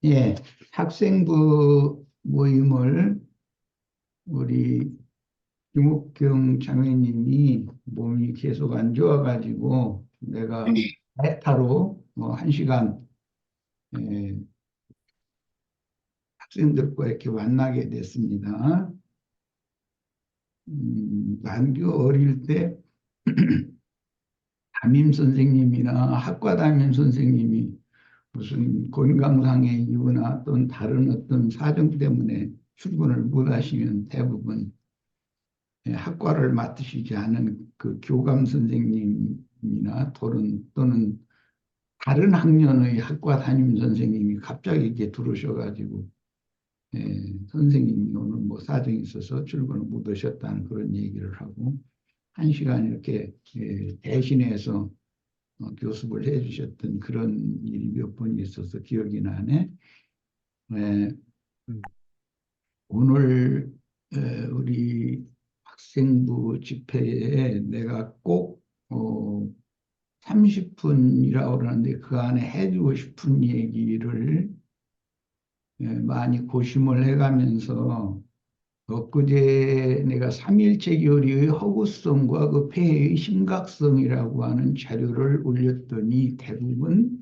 예, 학생부 모임을 우리 김옥경 장로님이 몸이 계속 안 좋아가지고 내가 베타로 1시간 예, 학생들과 이렇게 만나게 됐습니다. 만주 어릴 때 담임 선생님이나 학과 담임 선생님이 무슨 건강상의 이유나 또는 다른 어떤 사정 때문에 출근을 못 하시면 대부분 학과를 맡으시지 않은 그 교감 선생님이나 또는 다른 학년의 학과 담임 선생님이 갑자기 이렇게 들어오셔가지고 선생님이 오늘 뭐 사정이 있어서 출근을 못 오셨다는 그런 얘기를 하고 1시간 이렇게 대신해서 교습을 해주셨던 그런 일이 몇 번 있어서 기억이 나네. 에, 오늘 우리 학생부 집회에 내가 꼭 30분이라고 그러는데 그 안에 해주고 싶은 얘기를 많이 고심을 해가면서 엊그제 내가 3.1체 결의의 허구성과 그 폐해의 심각성이라고 하는 자료를 올렸더니 대부분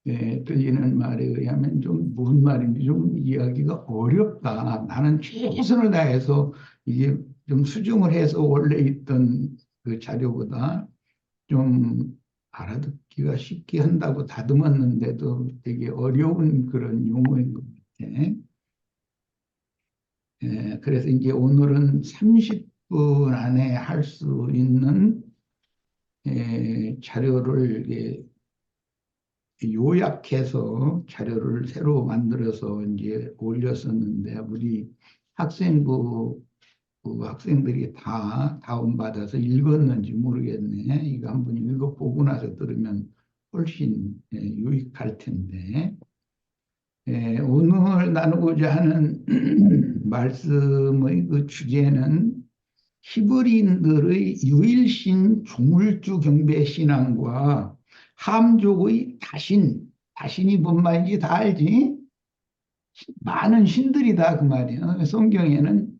들리는 말에 의하면 좀 무슨 말인지 좀 이야기가 어렵다. 나는 최선을 다해서 이게 좀 수정을 해서 원래 있던 그 자료보다 좀 알아듣기가 쉽게 한다고 다듬었는데도 되게 어려운 그런 용어인 것 같아. 그래서 이제 오늘은 30분 안에 할 수 있는 자료를 요약해서 자료를 새로 만들어서 이제 올렸었는데 우리 학생부 학생들이 다 다운받아서 읽었는지 모르겠네. 이거 한번 읽어보고 나서 들으면 훨씬 유익할 텐데. 오늘 나누고자 하는 말씀의 그 주제는 히브리인들의 유일신 조물주 경배 신앙과 함족의 다신이 뭔 말인지 다 알지? 많은 신들이다 그 말이야. 성경에는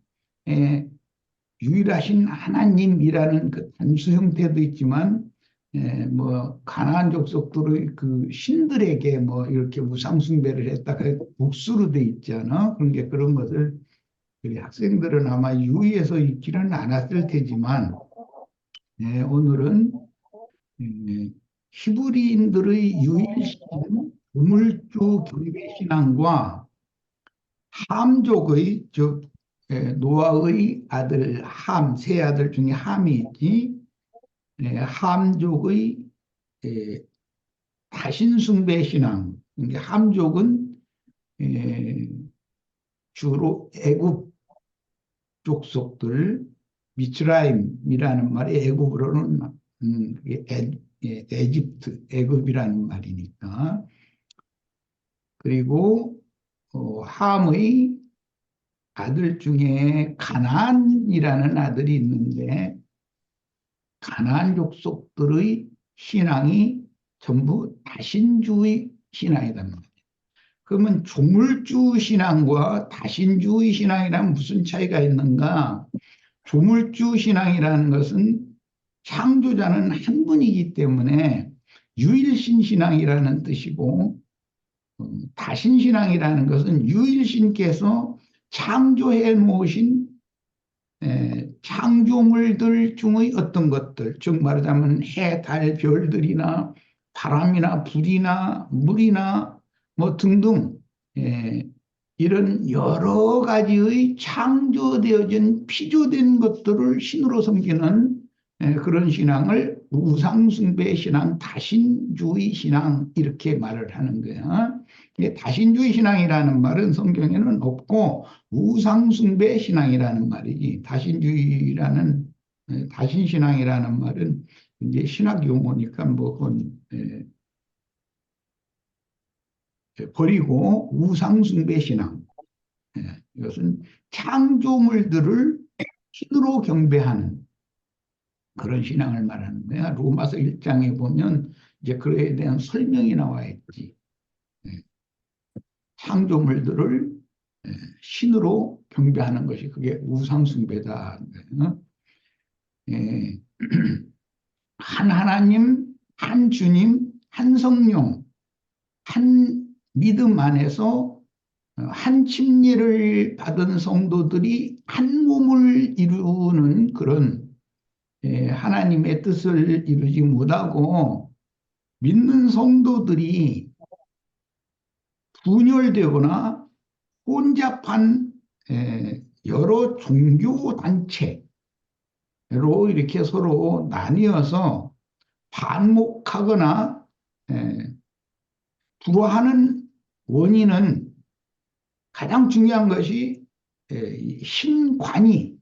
유일하신 하나님이라는 그 단수 형태도 있지만 뭐 가나안 족속들의 그 신들에게 뭐 이렇게 우상 숭배를 했다가 복수로 돼 있잖아. 그러니까 그런 것을 우리 학생들은 아마 유의해서 읽지는 않았을 테지만 오늘은 히브리인들의 유일신 우물주 경배 신앙과 함족의 즉 노아의 아들 세 아들 중에 함이 있지. 함족의 다신숭배 신앙. 그러니까 함족은 주로 애굽 족속들 미츠라임이라는 말이 애굽으로는 에집트 애굽이라는 말이니까. 그리고 함의 아들 중에 가나안이라는 아들이 있는데 가나안 족속들의 신앙이 전부 다신주의 신앙이란 말이에요. 그러면 조물주 신앙과 다신주의 신앙이란 무슨 차이가 있는가? 조물주 신앙이라는 것은 창조자는 한 분이기 때문에 유일신 신앙이라는 뜻이고 다신신앙이라는 것은 유일신께서 창조해 놓으신 창조물들 중의 어떤 것들, 즉 말하자면 해, 달, 별들이나 바람이나 불이나 물이나 뭐 등등 이런 여러 가지의 창조되어진 피조된 것들을 신으로 섬기는 그런 신앙을 우상숭배 신앙, 다신주의 신앙 이렇게 말을 하는 거야. 다신주의 신앙이라는 말은 성경에는 없고 우상숭배 신앙이라는 말이지. 다신신앙이라는 말은 이제 신학 용어니까 뭐 그건 버리고 우상숭배 신앙. 이것은 창조물들을 신으로 경배하는 그런 신앙을 말하는 거야. 로마서 1장에 보면 이제 그에 대한 설명이 나와 있지. 창조물들을 신으로 경배하는 것이 그게 우상숭배다. 예. 한 하나님, 한 주님, 한 성령, 한 믿음 안에서 한 침례를 받은 성도들이 한 몸을 이루는 그런 하나님의 뜻을 이루지 못하고 믿는 성도들이 분열되거나 혼잡한 여러 종교 단체로 이렇게 서로 나뉘어서 반목하거나 불화하는 원인은 가장 중요한 것이 신관이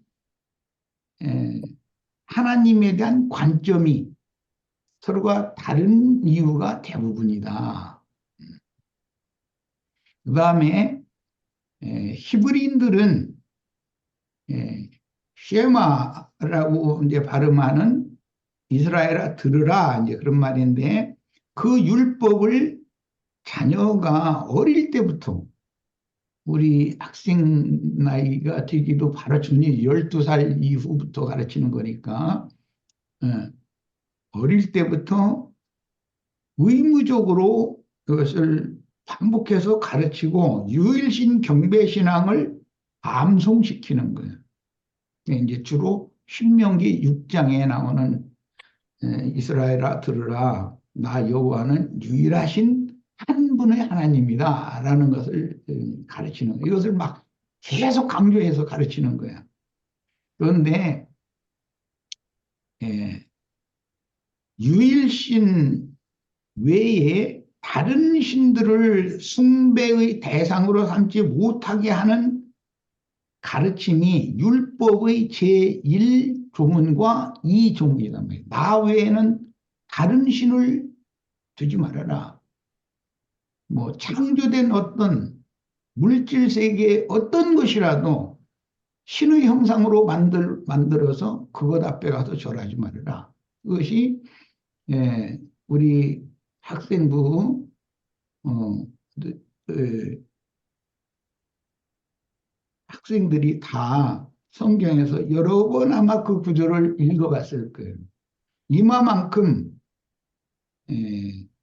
하나님에 대한 관점이 서로가 다른 이유가 대부분이다. 그 다음에 히브리인들은 쉐마라고 이제 발음하는 이스라엘아 들으라 이제 그런 말인데 그 율법을 자녀가 어릴 때부터 우리 학생 나이가 되기도 바로 전에 12살 이후부터 가르치는 거니까 어릴 때부터 의무적으로 그것을 반복해서 가르치고 유일신 경배신앙을 암송시키는 거예요. 이제 주로 신명기 6장에 나오는 이스라엘아 들으라 나 여호와는 유일하신 한 분의 하나님이다 라는 것을 가르치는 거예요. 이것을 막 계속 강조해서 가르치는 거야. 그런데 유일신 외에 다른 신들을 숭배의 대상으로 삼지 못하게 하는 가르침이 율법의 제1조문과 2조문이란 말이에요. 나 외에는 다른 신을 두지 말아라. 뭐 창조된 어떤 물질 세계의 어떤 것이라도 신의 형상으로 만들어서 그것 앞에 가서 절하지 말아라. 그것이 우리 학생부 학생들이 다 성경에서 여러 번 아마 그 구절을 읽어봤을 거예요. 이마만큼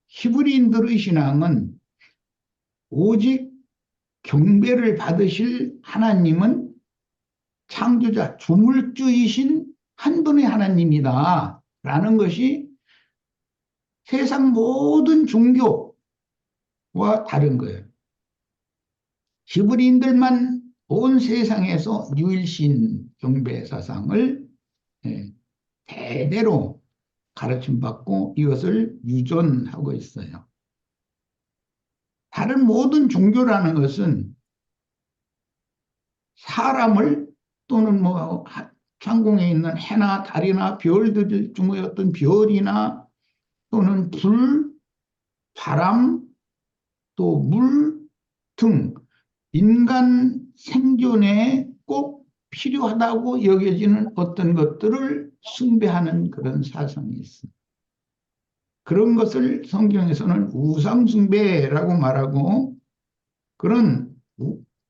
히브리인들의 신앙은 오직 경배를 받으실 하나님은 창조자, 조물주이신 한 분의 하나님이다 라는 것이 세상 모든 종교와 다른 거예요. 히브리인들만 온 세상에서 유일신 경배 사상을 대대로 가르침받고 이것을 유존하고 있어요. 다른 모든 종교라는 것은 사람을 또는 뭐 창공에 있는 해나 달이나 별들 중의 어떤 별이나 또는 불, 바람, 또 물 등 인간 생존에 꼭 필요하다고 여겨지는 어떤 것들을 숭배하는 그런 사상이 있습니다. 그런 것을 성경에서는 우상숭배라고 말하고 그런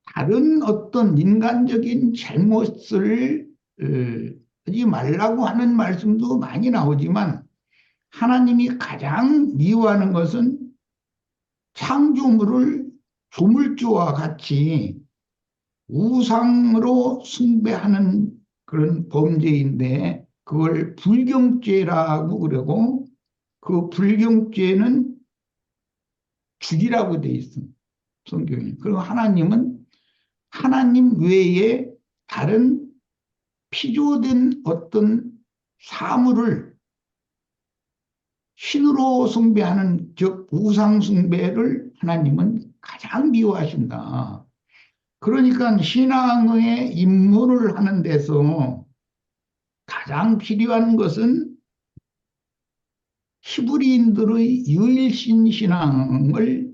다른 어떤 인간적인 잘못을 하지 말라고 하는 말씀도 많이 나오지만 하나님이 가장 미워하는 것은 창조물을 조물주와 같이 우상으로 숭배하는 그런 범죄인데 그걸 불경죄라고 그러고 그 불경죄는 죽이라고 돼 있습니다. 성경에. 그리고 하나님은 하나님 외에 다른 피조된 어떤 사물을 신으로 숭배하는 즉 우상 숭배를 하나님은 가장 미워하신다. 그러니까 신앙의 입문을 하는 데서 가장 필요한 것은 히브리인들의 유일신 신앙을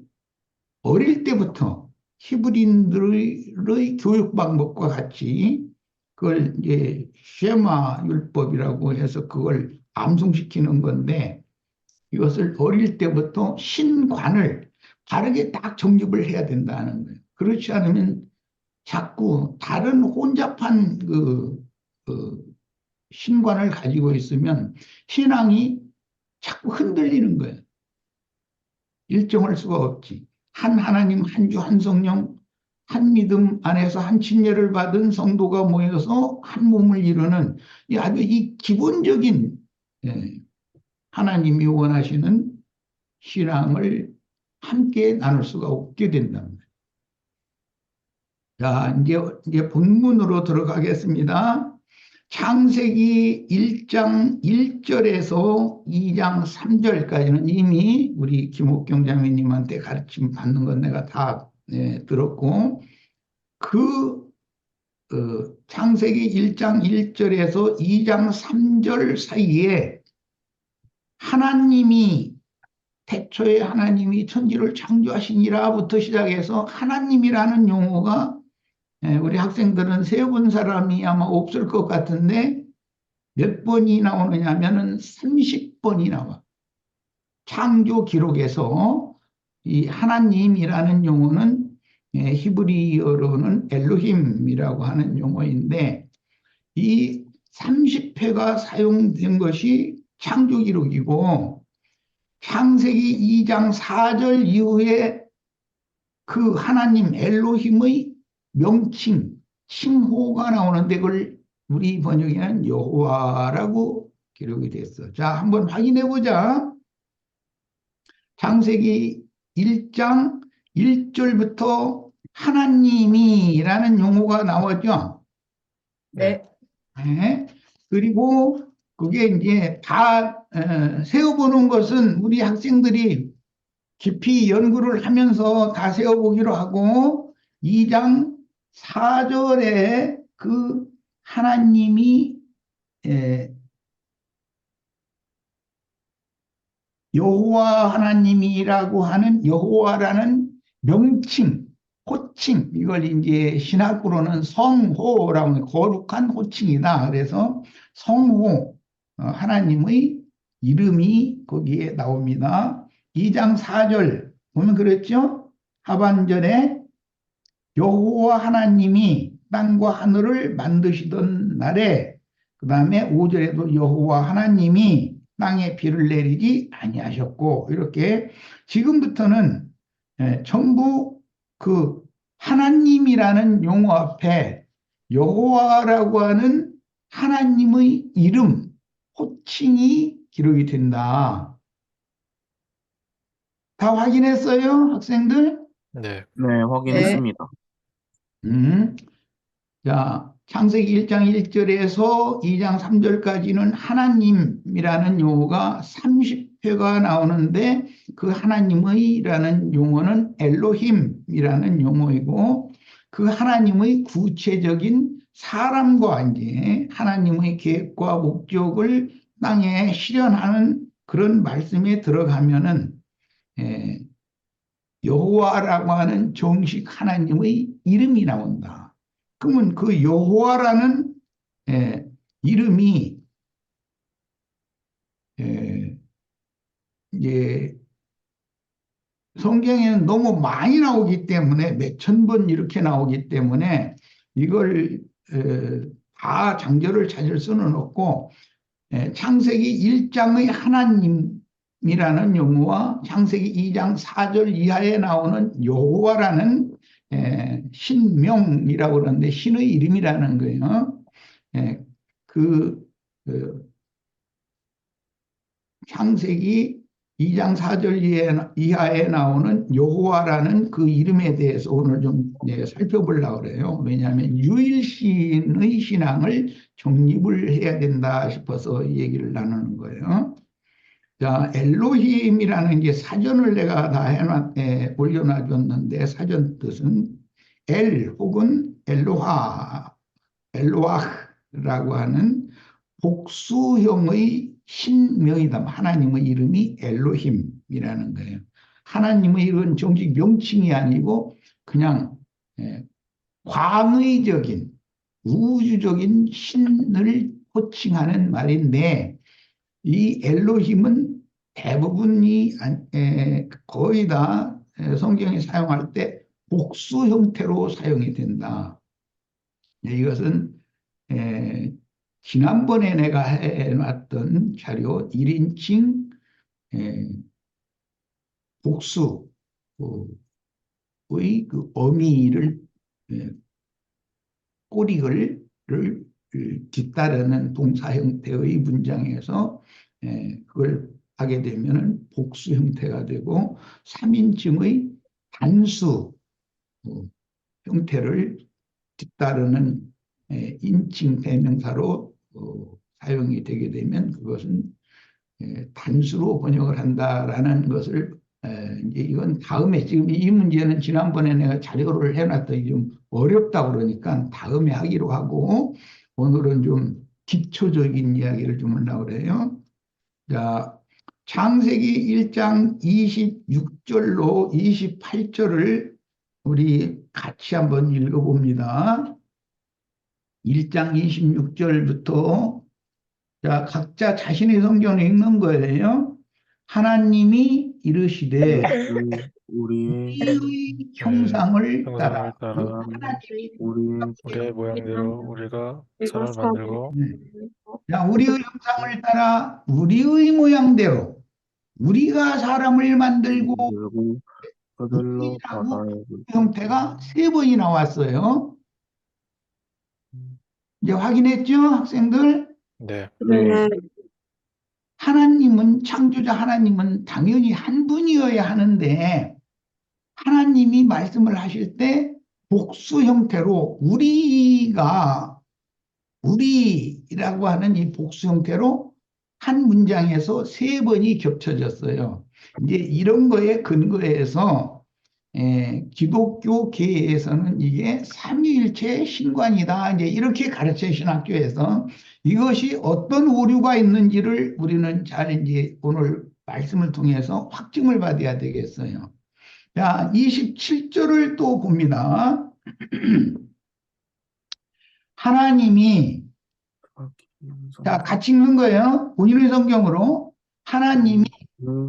어릴 때부터 히브리인들의 교육 방법과 같이 그걸 이제 쉐마 율법이라고 해서 그걸 암송시키는 건데 이것을 어릴 때부터 신관을 바르게 딱 정립을 해야 된다는 거예요. 그렇지 않으면 자꾸 다른 혼잡한 그 신관을 가지고 있으면 신앙이 자꾸 흔들리는 거예요. 일정할 수가 없지. 한 하나님, 한 주, 한 성령, 한 믿음 안에서 한 침례를 받은 성도가 모여서 한 몸을 이루는 아주 이 기본적인 하나님이 원하시는 신앙을 함께 나눌 수가 없게 된답니다. 자, 이제 본문으로 들어가겠습니다. 창세기 1장 1절에서 2장 3절까지는 이미 우리 김옥경 자매님한테 가르침 받는 건 내가 다 들었고, 창세기 1장 1절에서 2장 3절 사이에 하나님이 태초에 하나님이 천지를 창조하시니라부터 시작해서 하나님이라는 용어가 우리 학생들은 세어본 사람이 아마 없을 것 같은데 몇 번이 나오느냐 하면은 30번이 나와. 창조 기록에서 이 하나님이라는 용어는 히브리어로는 엘로힘이라고 하는 용어인데 이 30회가 사용된 것이 창조 기록이고 창세기 2장 4절 이후에 그 하나님 엘로힘의 명칭, 칭호가 나오는데 그걸 우리 번역에는 여호와라고 기록이 됐어. 자, 한번 확인해 보자. 창세기 1장 1절부터 하나님이라는 용어가 나오죠. 네. 네. 그리고 그게 이제 다 세어보는 것은 우리 학생들이 깊이 연구를 하면서 다 세어보기로 하고 2장 4절에 그 하나님이 여호와 하나님이라고 하는 여호와라는 명칭, 호칭, 이걸 이제 신학으로는 성호라고 하는 거룩한 호칭이다. 그래서 성호, 하나님의 이름이 거기에 나옵니다. 2장 4절 보면 그랬죠? 하반절에 여호와 하나님이 땅과 하늘을 만드시던 날에 그 다음에 5절에도 여호와 하나님이 땅에 비를 내리지 아니하셨고 이렇게 지금부터는 전부 그 하나님이라는 용어 앞에 여호와라고 하는 하나님의 이름, 호칭이 기록이 된다. 다 확인했어요, 학생들? 네. 네, 확인했습니다. 자, 창세기 1장 1절에서 2장 3절까지는 하나님이라는 용어가 30회가 나오는데 그 하나님의라는 용어는 엘로힘이라는 용어이고 그 하나님의 구체적인 사람과 이제 하나님의 계획과 목적을 땅에 실현하는 그런 말씀에 들어가면은 여호와라고 하는 정식 하나님의 이름이 나온다. 그러면 그 여호와라는 이름이 이제 성경에는 너무 많이 나오기 때문에 몇천 번 이렇게 나오기 때문에 이걸 다 장절을 찾을 수는 없고 창세기 1장의 하나님이라는 용어와 창세기 2장 4절 이하에 나오는 여호와라는 신명이라고 그러는데 신의 이름이라는 거예요. 창세기 2장 4절 이하에 나오는 여호와라는 그 이름에 대해서 오늘 좀 살펴보려고 그래요. 왜냐하면 유일신의 신앙을 정립을 해야 된다 싶어서 얘기를 나누는 거예요. 자, 엘로힘이라는 게 사전을 내가 다 올려놔줬는데 사전 뜻은 엘 혹은 엘로하라고 하는 복수형의 신명이다. 하나님의 이름이 엘로힘이라는 거예요. 하나님의 이런 정식 명칭이 아니고 그냥 광의적인 우주적인 신을 호칭하는 말인데 이 엘로힘은 대부분이 거의 다 성경이 사용할 때 복수 형태로 사용이 된다. 이것은 에, 지난번에 내가 해놨던 자료 1인칭 복수의 그 어미를 꼬리를 뒤따르는 동사 형태의 문장에서 그걸 하게 되면은 복수 형태가 되고 3인칭의 단수 형태를 뒤따르는 인칭 대명사로 사용이 되게 되면 그것은 단수로 번역을 한다라는 것을 이제 이건 다음에 지금 이 문제는 지난번에 내가 자료를 해놨더니 좀 어렵다 그러니까 다음에 하기로 하고 오늘은 좀 기초적인 이야기를 좀 하려고 그래요. 자, 창세기 1장 26절로 28절을 우리 같이 한번 읽어봅니다. 1장 26절부터 자, 각자 자신의 성경을 읽는 거예요. 하나님이 이르시되 우리의 우리의 형상을 따라 형상을 따라 우리의 우리의 모양대로 우리가 사람을 만들고 자, 우리의 형상을 따라 우리의 모양대로 우리가 사람을 만들고 그리고 그들로 우리라고 바다에 형태가 세 번이 나왔어요. 이제 확인했죠, 학생들? 네, 네. 하나님은 창조자 하나님은 당연히 한 분이어야 하는데 하나님이 말씀을 하실 때 복수 형태로 우리라고 하는 이 복수 형태로 한 문장에서 세 번이 겹쳐졌어요. 이제 이런 거에 근거해서 기독교계에서는 이게 삼위일체 신관이다. 이제 이렇게 가르쳐 신학교에서 이것이 어떤 오류가 있는지를 우리는 잘 이제 오늘 말씀을 통해서 확증을 받아야 되겠어요. 자, 27절을 또 봅니다. 하나님이 자, 같이 읽는 거예요. 본인의 성경으로 하나님이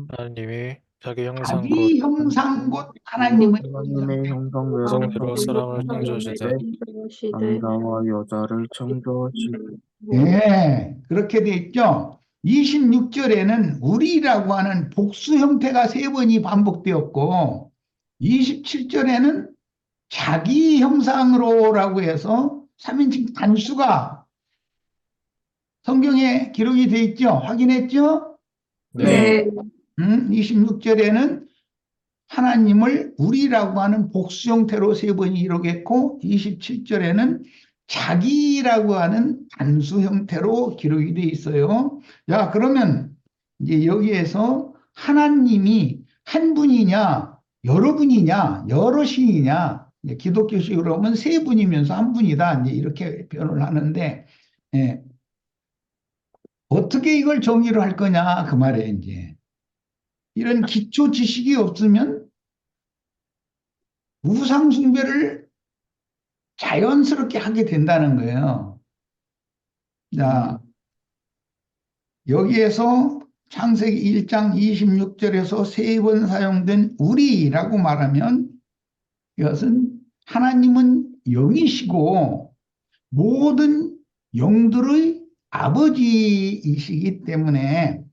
하나님이 자기 형상 곧 자기 형상 곧 하나님의 하나님의 형상대로 형상대로 사람을 창조하시되 남자와 여자를 창조하시고 네, 그렇게 돼 있죠. 26절에는 우리라고 하는 복수 형태가 세 번이 반복되었고 27절에는 자기 형상으로라고 해서 3인칭 단수가 성경에 기록이 돼 있죠. 확인했죠? 네, 26절에는 하나님을 우리라고 하는 복수 형태로 세 번이 기록했고 27절에는 자기라고 하는 단수 형태로 기록이 돼 있어요. 자, 그러면 이제 여기에서 하나님이 한 분이냐, 여러 분이냐, 여럿이냐, 기독교식으로 하면 세 분이면서 한 분이다. 이제 이렇게 표현을 하는데, 예, 어떻게 이걸 정의를 할 거냐, 그 말이에요, 이제. 이런 기초 지식이 없으면 우상 숭배를 자연스럽게 하게 된다는 거예요. 자, 여기에서 창세기 1장 26절에서 세 번 사용된 우리라고 말하면 이것은 하나님은 영이시고 모든 영들의 아버지이시기 때문에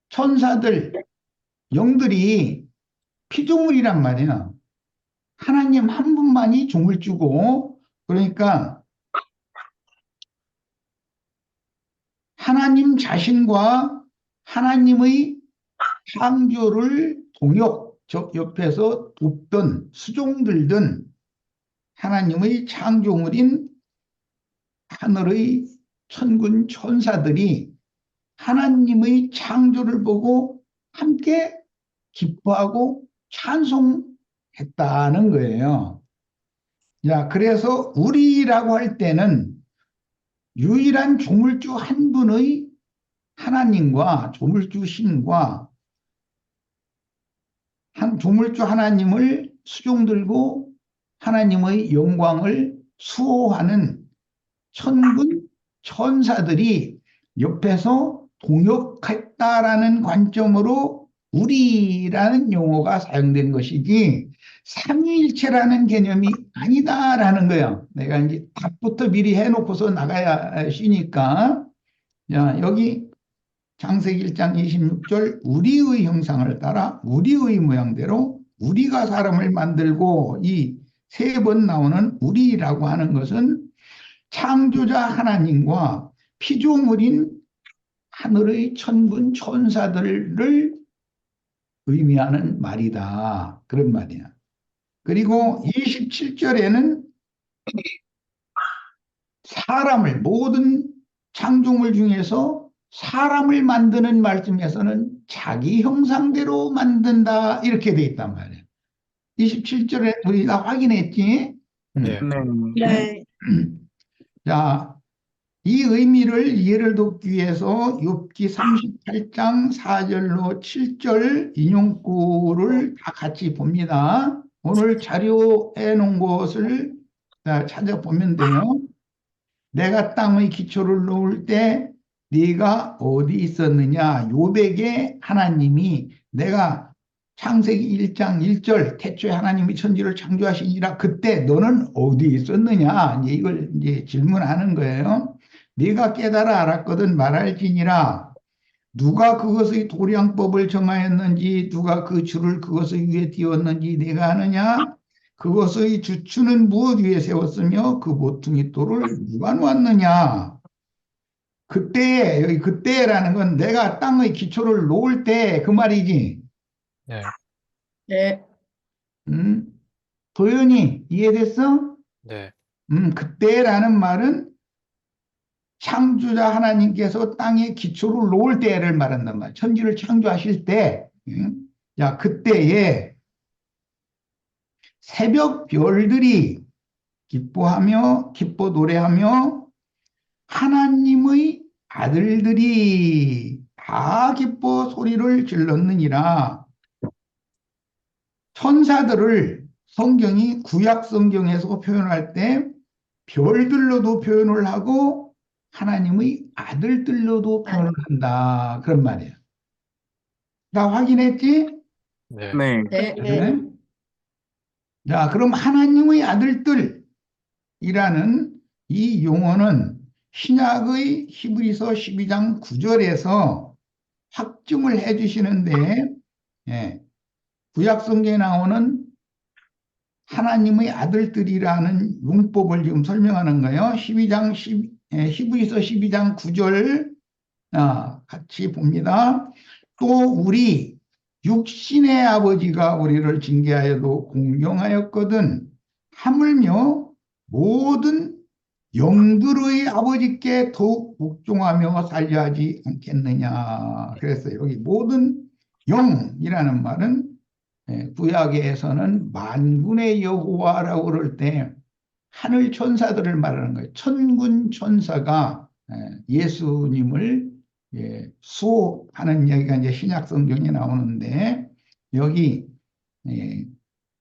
천사들, 영들이 피조물이란 말이야. 하나님 한 분만이 종을 주고 그러니까 하나님 자신과 하나님의 창조를 동역, 옆에서 돕던 수종들던 하나님의 창조물인 하늘의 천군 천사들이 하나님의 창조를 보고 함께 기뻐하고 찬송했다는 거예요. 자, 그래서 우리라고 할 때는 유일한 조물주 한 분의 하나님과 조물주 신과 한 조물주 하나님을 수종들고 하나님의 영광을 수호하는 천군 천사들이 옆에서 동역했다라는 관점으로 우리라는 용어가 사용된 것이지 삼위일체라는 개념이 아니다라는 거예요. 내가 이제 답부터 미리 해놓고서 나가야 쉬니까. 자, 여기 창세기 1장 26절 우리의 형상을 따라 우리의 모양대로 우리가 사람을 만들고, 이 세 번 나오는 우리라고 하는 것은 창조자 하나님과 피조물인 하늘의 천군 천사들을 의미하는 말이다. 그런 말이야. 그리고 27절에는 사람을, 모든 창조물 중에서 사람을 만드는 말씀에서는 자기 형상대로 만든다, 이렇게 돼 있단 말이에요. 27절에 우리가 확인했지? 네. 네. 자, 이 의미를 이해를 돕기 위해서 욥기 38장 4절로 7절 인용구를 다 같이 봅니다. 오늘 자료해 놓은 것을 찾아보면 돼요. 내가 땅의 기초를 놓을 때 네가 어디 있었느냐? 욥에게 하나님이, 내가 창세기 1장 1절 태초에 하나님이 천지를 창조하시니라 그때 너는 어디 있었느냐? 이제 이걸 이제 질문하는 거예요. 네가 깨달아 알았거든 말할지니라. 누가 그것의 도량법을 정하였는지, 누가 그 줄을 그것의 위에 띄웠는지 네가 아느냐? 그것의 주추는 무엇 위에 세웠으며 그 모퉁이 돌을 누가 놓았느냐? 그때에, 여기 그때라는 건 내가 땅의 기초를 놓을 때 그 말이지. 네. 네. 도연이 이해됐어? 네. 그때라는 말은 창조자 하나님께서 땅의 기초를 놓을 때를 말한단 말이야. 천지를 창조하실 때. 자, 그때에 새벽 별들이 기뻐하며 기뻐 노래하며 하나님의 아들들이 다 기뻐 소리를 질렀느니라. 천사들을 성경이 구약 성경에서 표현할 때 별들로도 표현을 하고 하나님의 아들들로도 표현을 한다, 그런 말이에요. 다 확인했지? 네. 네. 네. 네. 자, 그럼 하나님의 아들들이라는 이 용어는 신약의 히브리서 12장 9절에서 확증을 해 주시는데, 구약 성경에 나오는 하나님의 아들들이라는 용법을 지금 설명하는 거예요. 히브리서 12장 9절 같이 봅니다. 또 우리 육신의 아버지가 우리를 징계하여도 공경하였거든 하물며 모든 영들의 아버지께 더욱 복종하며 살려하지 않겠느냐. 그래서 여기 모든 영이라는 말은 구약에서는 만군의 여호와라고 그럴 때 하늘 천사들을 말하는 거예요. 천군 천사가 예수님을 수호하는 이야기가 이제 신약 성경에 나오는데, 여기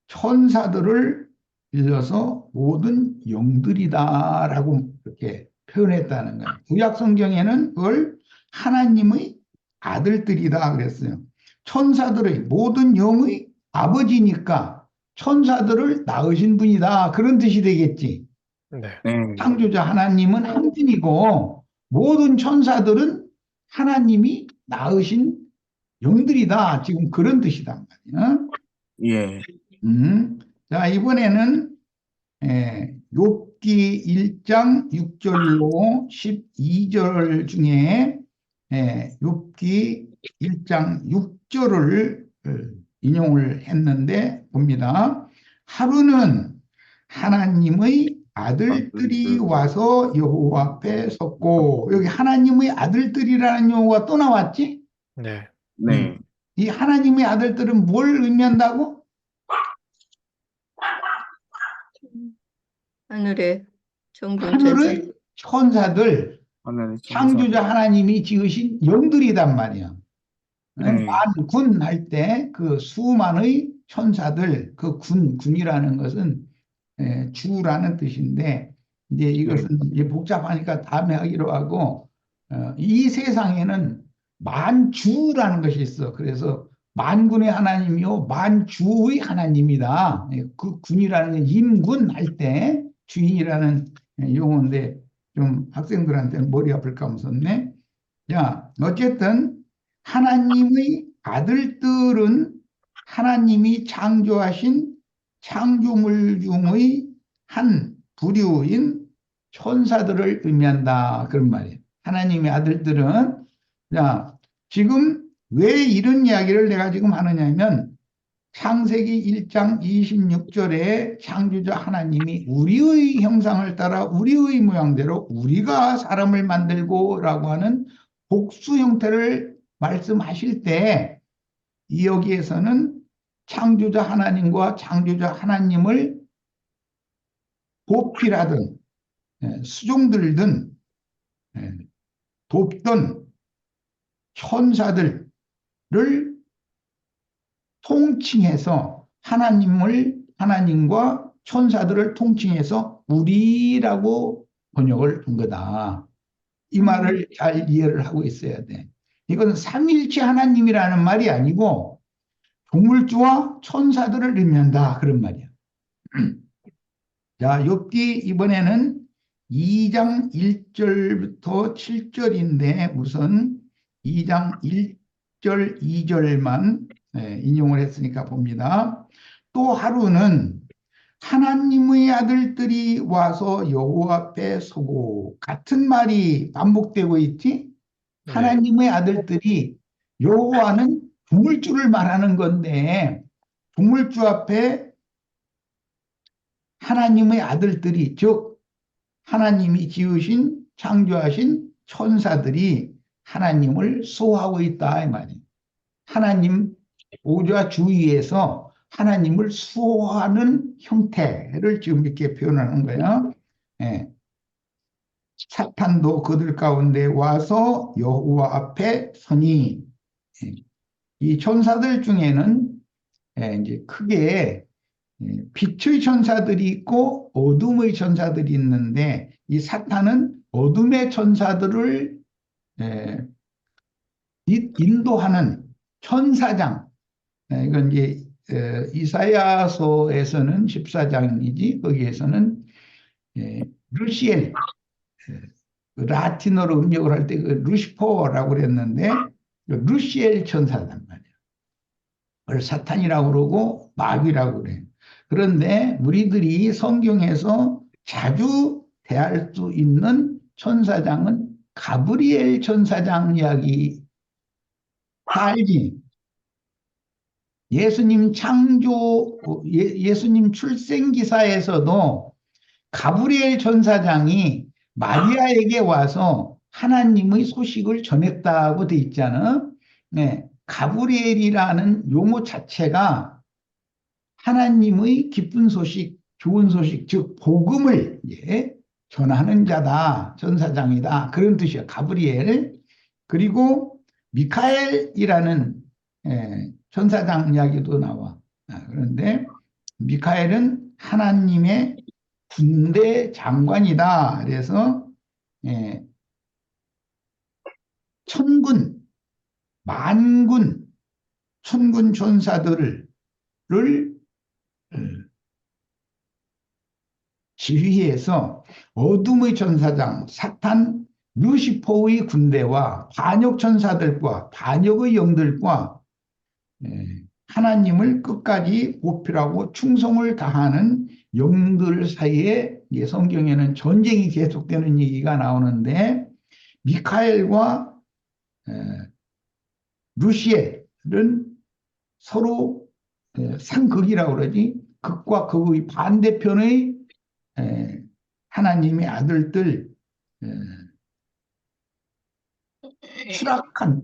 천사들을 빌려서 모든 영들이다라고 이렇게 표현했다는 거예요. 구약 성경에는 그걸 하나님의 아들들이다 그랬어요. 천사들의 모든 영의 아버지니까 천사들을 낳으신 분이다, 그런 뜻이 되겠지. 네. 창조자 하나님은 한 분이고 모든 천사들은 하나님이 낳으신 영들이다, 지금 그런 뜻이단 말이야. 예. 자, 이번에는 욥기 1장 6절로 12절 중에 욥기 1장 6절을 인용을 했는데 봅니다. 하루는 하나님의 아들들이 와서 여호와 앞에 섰고, 여기 하나님의 아들들이라는 용어가 또 나왔지? 네. 네. 이 하나님의 아들들은 뭘 의미한다고? 하늘의 천군 하늘의 천사들, 하늘의 창조자 하나님이 지으신 영들이단 말이야. 네. 만군 할 때 그 수만의 천사들, 그 군이라는 것은 주라는 뜻인데, 이제 이것은 이제 복잡하니까 다음에 하기로 하고, 이 세상에는 만주라는 것이 있어. 그래서 만군의 하나님이요 만주의 하나님이다. 그 군이라는 건 임군 할 때 주인이라는 용어인데 좀 학생들한테는 머리 아플까 무섭네. 자, 어쨌든 하나님의 아들들은 하나님이 창조하신 창조물 중의 한 부류인 천사들을 의미한다. 그런 말이에요. 하나님의 아들들은, 자, 지금 왜 이런 이야기를 내가 지금 하느냐면 창세기 1장 26절에 창조자 하나님이 우리의 형상을 따라 우리의 모양대로 우리가 사람을 만들고 라고 하는 복수 형태를 말씀하실 때 여기에서는 창조자 하나님과 창조자 하나님을 보필하든 수종들든 돕던 천사들을 통칭해서 하나님과 천사들을 통칭해서 우리라고 번역을 한 거다. 이 말을 잘 이해를 하고 있어야 돼. 이건 삼일체 하나님이라는 말이 아니고 동물주와 천사들을 의미한다. 그런 말이야. 자, 욥기 이번에는 2장 1절부터 7절인데 우선 2장 1절, 2절만 인용을 했으니까 봅니다. 또 하루는 하나님의 아들들이 와서 여호와 앞에 서고 같은 말이 반복되고 있지? 네. 하나님의 아들들이 여호와는 동물주를 말하는 건데 동물주 앞에 하나님의 아들들이 즉 하나님이 지으신 창조하신 천사들이 하나님을 수호하고 있다 이 말이에요. 하나님 보좌 주위에서 하나님을 수호하는 형태를 지금 이렇게 표현하는 거예요. 예. 사탄도 그들 가운데 와서 여호와 앞에 서니 이 천사들 중에는 이제 크게 빛의 천사들이 있고 어둠의 천사들이 있는데 이 사탄은 어둠의 천사들을 인도하는 천사장. 이건 이제 이사야서에서는 14장이지 거기에서는 루시엘 라틴어로 음력을 할 때 그 루시퍼라고 그랬는데 루시엘 천사단 말이야. 그걸 사탄이라고 그러고 마귀라고 그래. 그런데 우리들이 성경에서 자주 대할 수 있는 천사장은 가브리엘 천사장 이야기 다 알지? 예수님 예수님 출생기사에서도 가브리엘 천사장이 마리아에게 와서 하나님의 소식을 전했다고 돼 있잖아. 네, 가브리엘이라는 용어 자체가 하나님의 기쁜 소식, 좋은 소식, 즉 복음을 전하는 자다, 천사장이다 그런 뜻이야. 가브리엘. 그리고 미카엘이라는 천사장 이야기도 나와. 그런데 미카엘은 하나님의 군대 장관이다. 그래서 천군, 만군, 천군 천사들을 지휘해서 어둠의 천사장 사탄 루시퍼의 군대와 반역 천사들과 반역의 영들과 하나님을 끝까지 보필하고 충성을 다하는 영들 사이에 성경에는 전쟁이 계속되는 얘기가 나오는데 미카엘과 루시엘은 서로 상극이라고 그러지. 극과 극의 반대편의 하나님의 아들들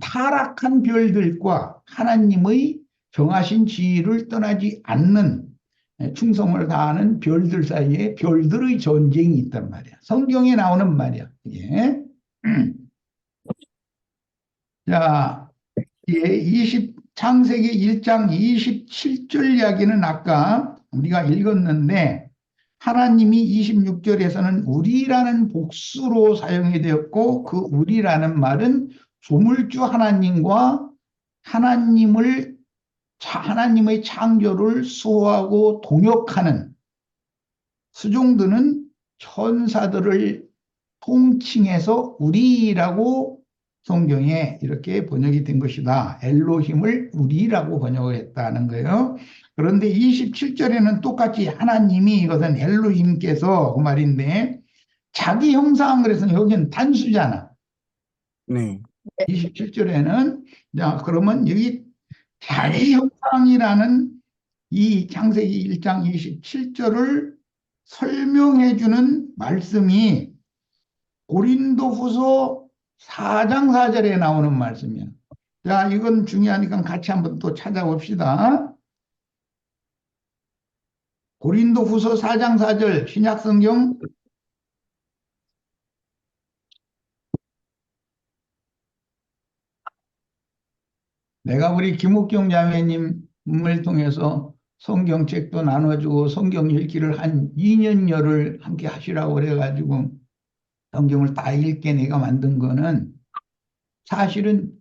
타락한 별들과 하나님의 정하신 지위를 떠나지 않는 충성을 다하는 별들 사이에 별들의 전쟁이 있단 말이야. 성경에 나오는 말이야. 예. 자, 창세기 1장 27절 이야기는 아까 우리가 읽었는데 하나님이 26절에서는 우리라는 복수로 사용이 되었고 그 우리라는 말은 조물주 하나님과 하나님을 하나님의 창조를 수호하고 동역하는 수종드는 천사들을 통칭해서 우리라고 성경에 이렇게 번역이 된 것이다. 엘로힘을 우리라고 번역을 했다는 거예요. 그런데 27절에는 똑같이 하나님이, 이것은 엘로힘께서 그 말인데, 자기 형상, 그래서 여기는 단수잖아. 네. 27절에는, 자, 그러면 여기 자기 형상이라는 이 창세기 1장 27절을 설명해 주는 말씀이 고린도후서 4장 4절에 나오는 말씀이야. 자, 이건 중요하니까 같이 한번 또 찾아봅시다. 고린도후서 4장 4절 신약성경. 내가 우리 김옥경 자매님을 통해서 성경책도 나눠주고 성경 읽기를 한 2년여를 함께 하시라고 그래가지고 성경을 다 읽게 내가 만든 거는, 사실은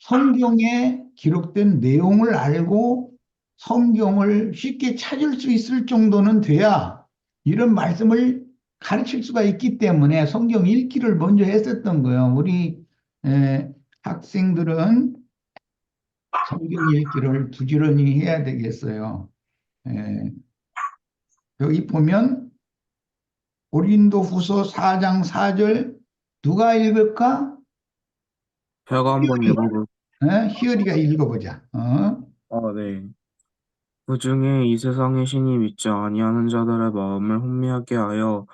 성경에 기록된 내용을 알고 성경을 쉽게 찾을 수 있을 정도는 돼야 이런 말씀을 가르칠 수가 있기 때문에 성경 읽기를 먼저 했었던 거예요. 우리 학생들은 성경 읽기를 부지런히 해야 되겠어요. 여기 보면 고린도후서 4장 4절 누가 읽을까? 제가 한번 읽어볼. 희열이가 읽어보자. 네. 그중에 이 세상의 신이 믿지 아니하는 자들의 마음을 혼미하게 하여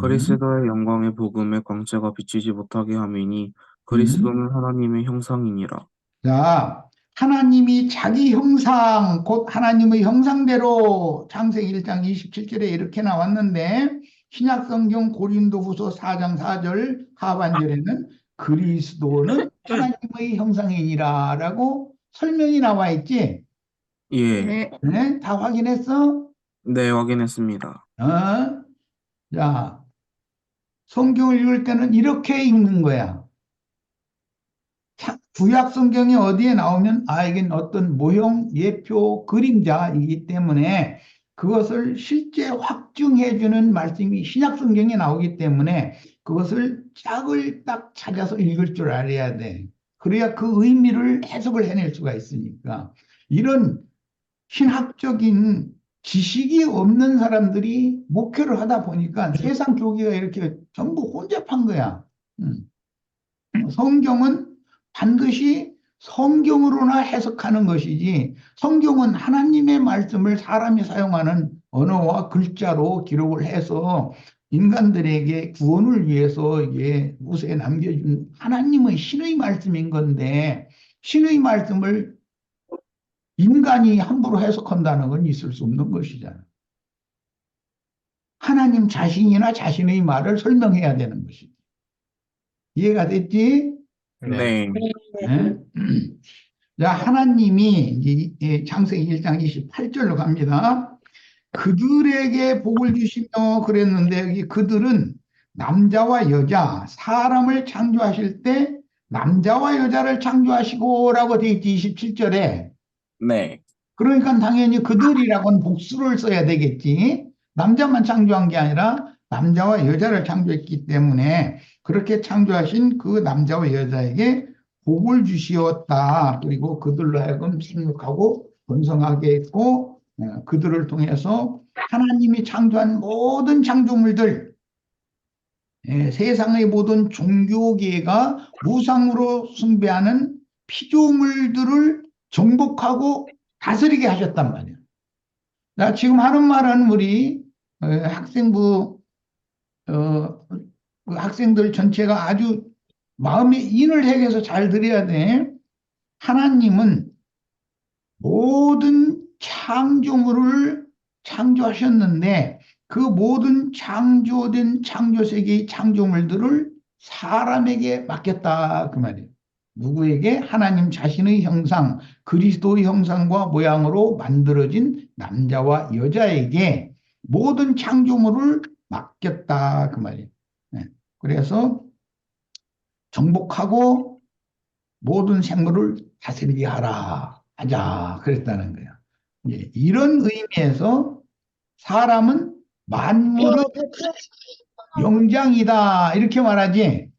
그리스도의 영광의 복음의 광채가 비치지 못하게 함이니 그리스도는 하나님의 형상이니라. 자, 하나님이 자기 형상, 곧 하나님의 형상대로 창세기 1장 27절에 이렇게 나왔는데, 신약성경 고린도후서 4장 4절 하반절에는 그리스도는 하나님의 형상이니라 라고 설명이 나와 있지. 예. 네. 네? 다 확인했어? 네, 확인했습니다. 자, 성경을 읽을 때는 이렇게 읽는 거야. 구약 성경이 어디에 나오면 이건 어떤 모형, 예표, 그림자이기 때문에 그것을 실제 확증해 주는 말씀이 신약 성경에 나오기 때문에 그것을 짝을 딱 찾아서 읽을 줄 알아야 돼. 그래야 그 의미를 해석을 해낼 수가 있으니까. 이런 신학적인 지식이 없는 사람들이 목회를 하다 보니까 세상 교계가 이렇게 전부 혼잡한 거야. 성경은 반드시 성경으로나 해석하는 것이지, 성경은 하나님의 말씀을 사람이 사용하는 언어와 글자로 기록을 해서 인간들에게 구원을 위해서 이게 우세에 남겨준 하나님의 신의 말씀인 건데, 신의 말씀을 인간이 함부로 해석한다는 건 있을 수 없는 것이잖아. 하나님 자신이나 자신의 말을 설명해야 되는 것이지. 이해가 됐지? 네. 네? 자, 하나님이 창세기 1장 28절로 갑니다. 그들에게 복을 주시며 그랬는데, 여기 그들은 남자와 여자, 사람을 창조하실 때 남자와 여자를 창조하시고라고 되어 있지, 27절에. 네. 그러니까 당연히 그들이라고는 복수를 써야 되겠지. 남자만 창조한 게 아니라 남자와 여자를 창조했기 때문에 그렇게 창조하신 그 남자와 여자에게 복을 주시었다. 그리고 그들로 하여금 생육하고 번성하게 했고, 그들을 통해서 하나님이 창조한 모든 창조물들, 세상의 모든 종교계가 우상으로 숭배하는 피조물들을 정복하고 다스리게 하셨단 말이에요. 나 지금 하는 말은 우리 학생부 그 학생들 전체가 아주 마음에 인을 해서 잘 들어야 돼. 하나님은 모든 창조물을 창조하셨는데 그 모든 창조된 창조세계의 창조물들을 사람에게 맡겼다 그 말이에요. 누구에게? 하나님 자신의 형상, 그리스도의 형상과 모양으로 만들어진 남자와 여자에게 모든 창조물을 맡겼다 그 말이에요. 그래서 정복하고 모든 생물을 다스리게 하라. 하자 그랬다는 거야. 예, 이런 의미에서 사람은 만물의 영장이다 이렇게 말하지.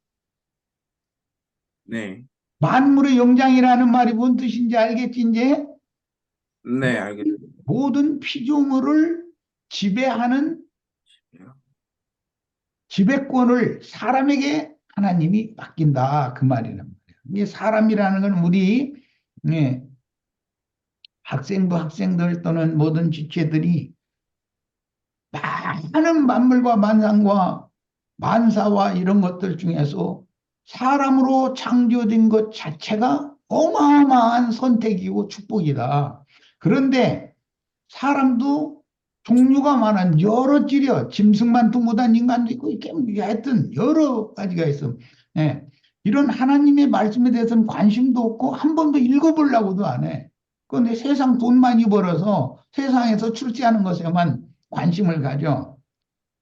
네. 만물의 영장이라는 말이 뭔 뜻인지 알겠지 이제? 네, 알겠습니다. 모든 피조물을 지배하는 지배권을 사람에게 하나님이 맡긴다 그 말이란 말이에요. 이게 사람이라는 건 우리 예, 학생들 또는 모든 지체들이 많은 만물과 만상과 만사와 이런 것들 중에서 사람으로 창조된 것 자체가 어마어마한 선택이고 축복이다. 그런데 사람도 종류가 많은 여러 찌려 짐승만도 못한 인간도 있고 이렇게 하여튼 여러 가지가 있어. 예. 이런 하나님의 말씀에 대해서는 관심도 없고 한 번도 읽어보려고도 안 해. 그런데 세상 돈 많이 벌어서 세상에서 출세하는 것에만 관심을 가져.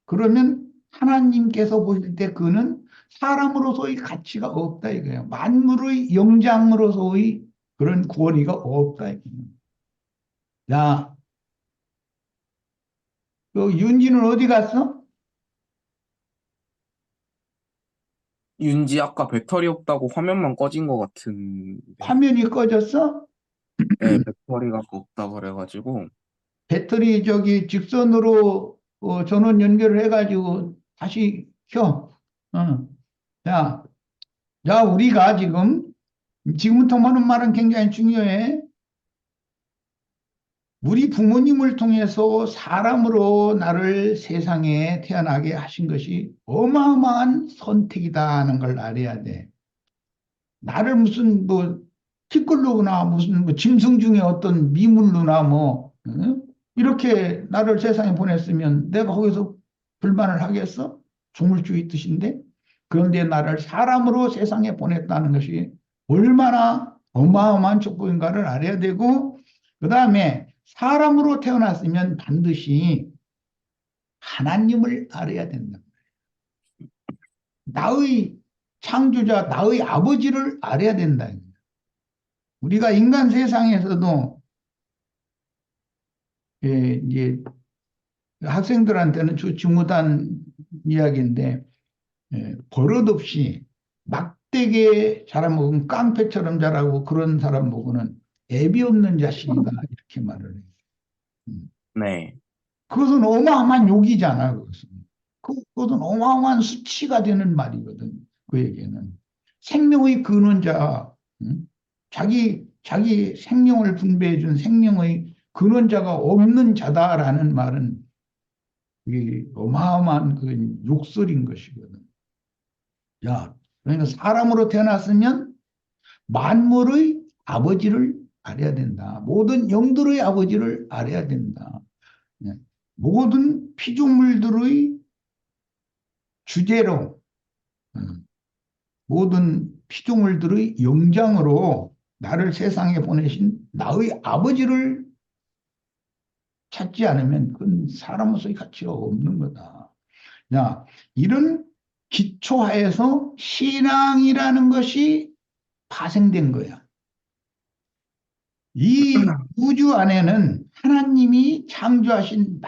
그러면 하나님께서 보실 때 그는 사람으로서의 가치가 없다 이거예요. 만물의 영장으로서의 그런 권위가 없다 이거예요. 자, 윤지는 어디 갔어? 윤지 아까 배터리 없다고 화면만 꺼진 것 같은데. 화면이 꺼졌어? 네, 배터리가 없다 그래가지고. 배터리 저기 직선으로 전원 연결을 해가지고 다시 켜. 어. 자, 자, 우리가 지금부터 하는 말은 굉장히 중요해. 우리 부모님을 통해서 사람으로 나를 세상에 태어나게 하신 것이 어마어마한 선택이다 하는 걸 알아야 돼. 나를 무슨 뭐 티끌로나 무슨 뭐 짐승 중에 어떤 미물로나 뭐 이렇게 나를 세상에 보냈으면 내가 거기서 불만을 하겠어? 조물주의 뜻인데. 그런데 나를 사람으로 세상에 보냈다는 것이 얼마나 어마어마한 축복인가를 알아야 되고, 그 다음에 사람으로 태어났으면 반드시 하나님을 알아야 된다. 나의 창조자, 나의 아버지를 알아야 된다. 우리가 인간 세상에서도 이제 학생들한테는 좋지 못한 이야기인데 버릇없이 막대기에 자라 먹으면 깡패처럼 자라고 그런 사람 보고는 애비 없는 자식이다 이렇게 말을 해요. 네. 그것은 어마어마한 욕이잖아. 그것은 어마어마한 수치가 되는 말이거든. 그에게는 생명의 근원자, 자기 생명을 분배해 준 생명의 근원자가 없는 자다라는 말은 이게 어마어마한 그 욕설인 것이거든. 야, 그러니까 사람으로 태어났으면 만물의 아버지를 알아야 된다. 모든 영들의 아버지를 알아야 된다. 네. 모든 피조물들의 주제로 모든 피조물들의 영장으로 나를 세상에 보내신 나의 아버지를 찾지 않으면 그건 사람으로서의 가치가 없는 거다. 자, 이런 기초하에서 신앙이라는 것이 파생된 거야. 이 우주 안에는 하나님이 창조하신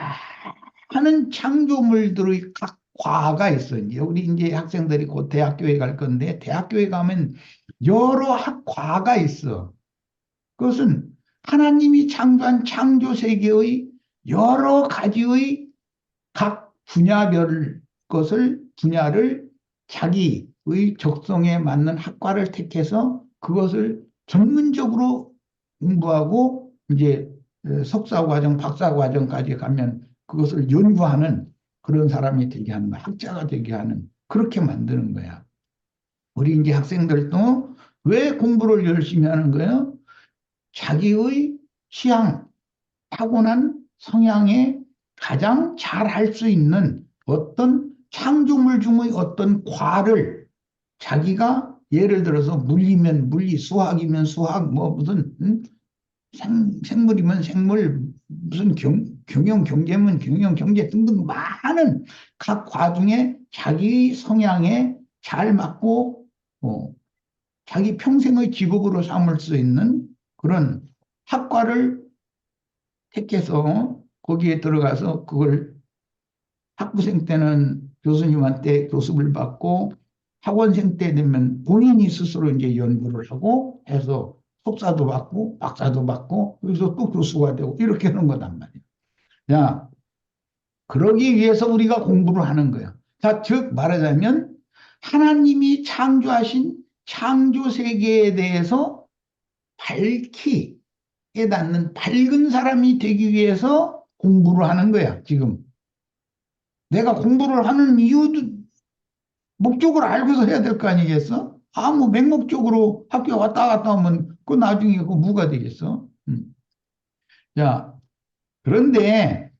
많은 창조물들의 각 과가 있어. 우리 학생들이 곧 대학교에 갈 건데, 대학교에 가면 여러 학과가 있어. 그것은 하나님이 창조한 창조 세계의 여러 가지의 각 분야별 분야를 자기의 적성에 맞는 학과를 택해서 그것을 전문적으로 공부하고 이제 석사 과정, 박사 과정까지 가면 그것을 연구하는 그런 사람이 되게 하는 거야. 학자가 되게 하는, 그렇게 만드는 거야. 우리 이제 학생들도 왜 공부를 열심히 하는 거예요? 자기의 취향, 타고난 성향에 가장 잘 할 수 있는 어떤 창조물 중의 어떤 과를 자기가 예를 들어서 물리면 물리, 수학이면 수학, 뭐 무슨 생물이면 생물, 무슨 경영 경제면 경영 경제 등등 많은 각 과중에 자기 성향에 잘 맞고 자기 평생의 직업으로 삼을 수 있는 그런 학과를 택해서 거기에 들어가서 그걸 학부생 때는 교수님한테 교습을 받고 학원생 때 되면 본인이 스스로 이제 연구를 하고 해서 석사도 받고 박사도 받고 그래서 또 교수가 되고 이렇게 하는 거단 말이에요. 자, 그러기 위해서 우리가 공부를 하는 거예요. 자, 즉 말하자면 하나님이 창조하신 창조 세계에 대해서 밝히 깨닫는 밝은 사람이 되기 위해서 공부를 하는 거야, 지금. 내가 공부를 하는 이유도 목적을 알고서 해야 될 거 아니겠어? 아무 맹목적으로 학교 왔다 갔다 하면 그 나중에 그 뭐가 되겠어? 자, 그런데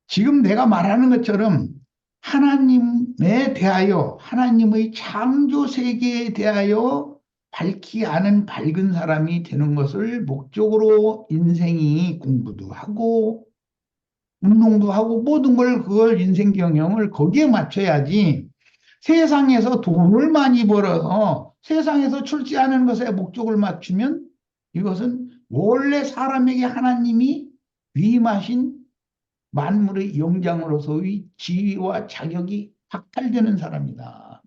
지금 내가 말하는 것처럼 하나님에 대하여 하나님의 창조 세계에 대하여 밝히 아는 밝은 사람이 되는 것을 목적으로 인생이 공부도 하고 운동도 하고 모든 걸 그걸 인생 경영을 거기에 맞춰야지 세상에서 돈을 많이 벌어서 세상에서 출세하는 것에 목적을 맞추면 이것은 원래 사람에게 하나님이 위임하신 만물의 영장으로서의 지위와 자격이 박탈되는 사람이다.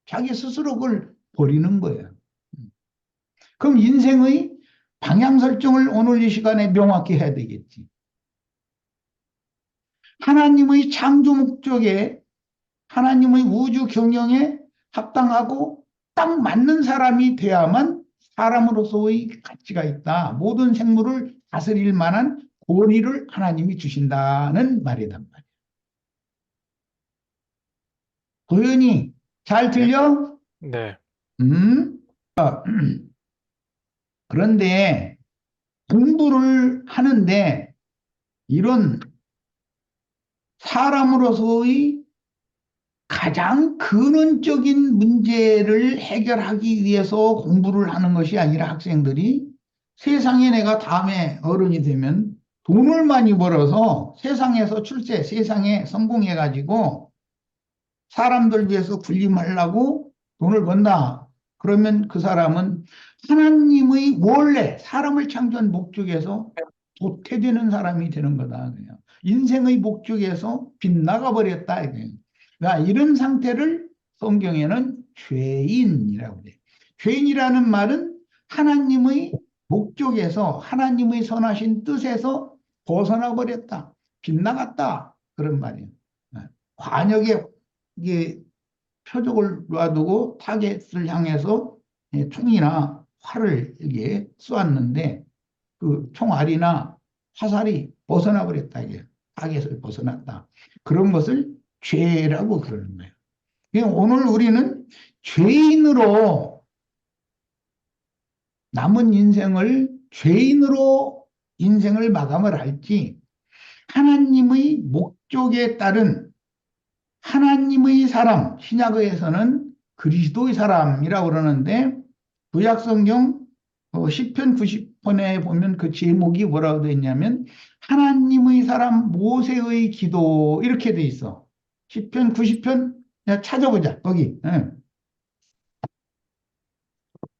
자기 스스로 그걸 버리는 거예요. 그럼 인생의 방향 설정을 오늘 이 시간에 명확히 해야 되겠지. 하나님의 창조 목적에 하나님의 우주 경영에 합당하고 딱 맞는 사람이 돼야만 사람으로서의 가치가 있다. 모든 생물을 다스릴 만한 권위를 하나님이 주신다는 말이란 말이에요. 도현이 잘 들려? 네. 그런데 공부를 하는데 이런 사람으로서의 가장 근원적인 문제를 해결하기 위해서 공부를 하는 것이 아니라 학생들이 세상에 내가 다음에 어른이 되면 돈을 많이 벌어서 세상에서 출세, 세상에 성공해가지고 사람들 위해서 군림하려고 돈을 번다. 그러면 그 사람은 하나님의 원래 사람을 창조한 목적에서 도태되는 사람이 되는 거다. 그냥. 인생의 목적에서 빗나가 버렸다. 그러니까 이런 상태를 성경에는 죄인이라고 해요. 죄인이라는 말은 하나님의 목적에서 하나님의 선하신 뜻에서 벗어나 버렸다. 빗나갔다. 그런 말이에요. 관역에 이게 표적을 놔두고 타겟을 향해서 총이나 활을 이게 쏘았는데 그 총알이나 화살이 벗어나 버렸다. 이게 타겟을 벗어났다. 그런 것을 죄라고 그러는 거예요. 그러니까 오늘 우리는 죄인으로 남은 인생을 죄인으로 인생을 마감을 할지 하나님의 목적에 따른 하나님의 사람, 신약에서는 그리스도의 사람이라고 그러는데 구약성경 시편 90편에 보면 그 제목이 뭐라고 되어 있냐면 하나님의 사람 모세의 기도 이렇게 돼 있어. 시편 90편 찾아보자. 거기.